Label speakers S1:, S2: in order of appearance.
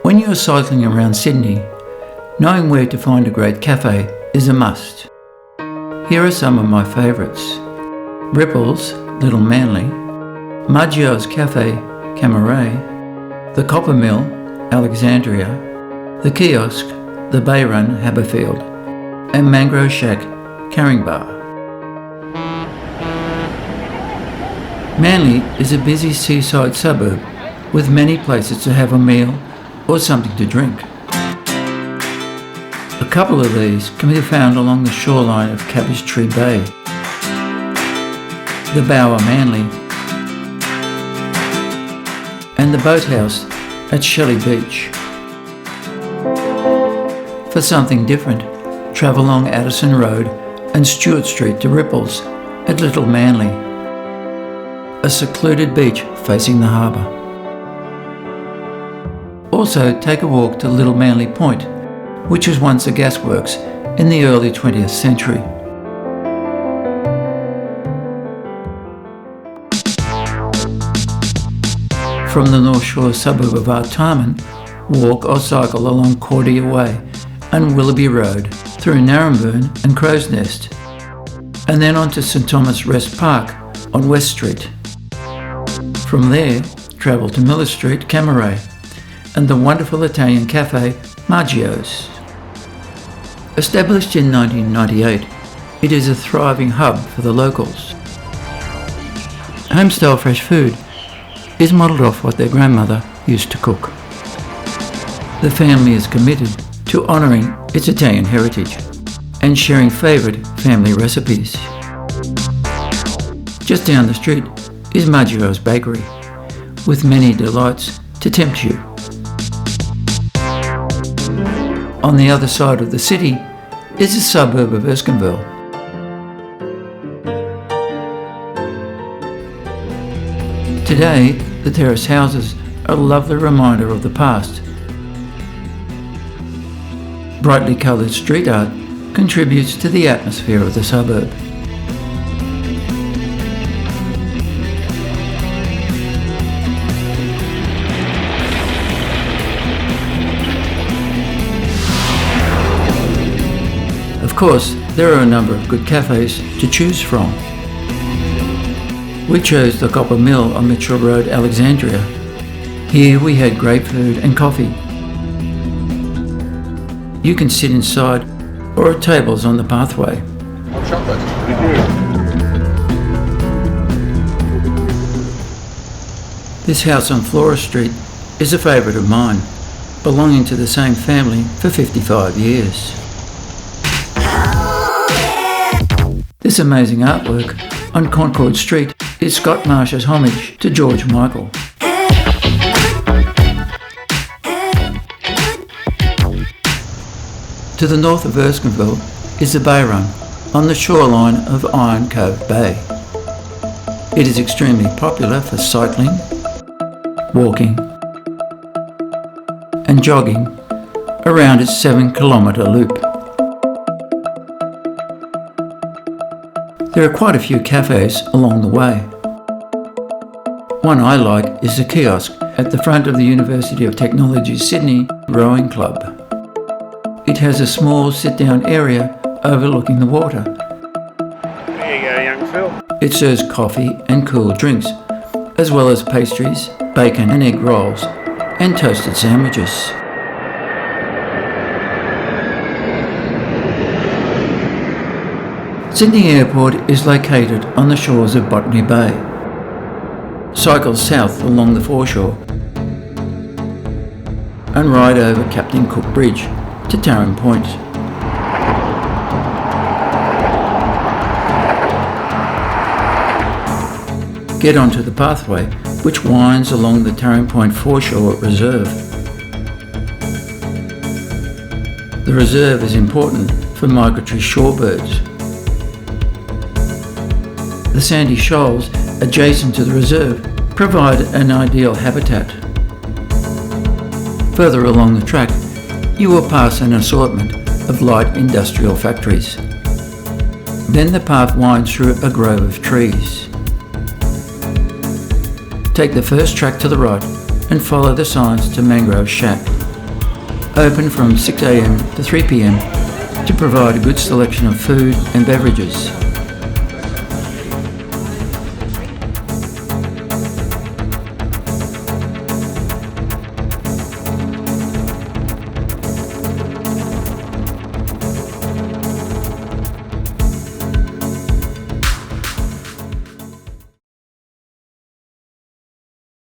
S1: When you are cycling around Sydney, knowing where to find a great cafe is a must. Here are some of my favourites. Ripples, Little Manly, Maggio's Cafe, Camaret, the Copper Mill, Alexandria, the Kiosk, the Bay Run, Haberfield, and Mangrove Shack, Caringbah. Manly is a busy seaside suburb with many places to have a meal or something to drink. A couple of these can be found along the shoreline of Cabbage Tree Bay, the Bower Manly, and the Boathouse at Shelley Beach. For something different, travel along Addison Road and Stewart Street to Ripples at Little Manly, a secluded beach facing the harbour. Also take a walk to Little Manly Point, which was once a gasworks in the early 20th century. From the North Shore suburb of Artarmon, walk or cycle along Cordia Way and Willoughby Road through Naremburn and Crow's Nest, and then on to St Thomas Rest Park on West Street. From there, travel to Miller Street, Camaret, and the wonderful Italian cafe Maggio's. Established in 1998, it is a thriving hub for the locals. Homestyle fresh food is modelled off what their grandmother used to cook. The family is committed to honouring its Italian heritage and sharing favourite family recipes. Just down the street is Maggio's Bakery, with many delights to tempt you. On the other side of the city is the suburb of Erskineville. Today, the terrace houses are a lovely reminder of the past. Brightly coloured street art contributes to the atmosphere of the suburb. Of course, there are a number of good cafes to choose from. We chose the Copper Mill on Mitchell Road, Alexandria. Here we had great food and coffee. You can sit inside or at tables on the pathway.
S2: Hot chocolate.
S1: This house on Flora Street is a favourite of mine, belonging to the same family for 55 years. This amazing artwork on Concord Street is Scott Marsh's homage to George Michael. To the north of Erskineville is the Bay Run on the shoreline of Iron Cove Bay. It is extremely popular for cycling, walking and jogging around its 7-kilometre loop. There are quite a few cafes along the way. One I like is the Kiosk at the front of the University of Technology Sydney Rowing Club. It has a small sit-down area overlooking the water.
S2: There you go, young Phil.
S1: It serves coffee and cool drinks, as well as pastries, bacon and egg rolls, and toasted sandwiches. Sydney Airport is located on the shores of Botany Bay. Cycle south along the foreshore and ride over Captain Cook Bridge to Taren Point. Get onto the pathway which winds along the Taren Point foreshore reserve. The reserve is important for migratory shorebirds. The sandy shoals adjacent to the reserve provide an ideal habitat. Further along the track, you will pass an assortment of light industrial factories. Then the path winds through a grove of trees. Take the first track to the right and follow the signs to Mangrove Shack. open from 6 a.m. to 3 p.m. to provide a good selection of food and beverages.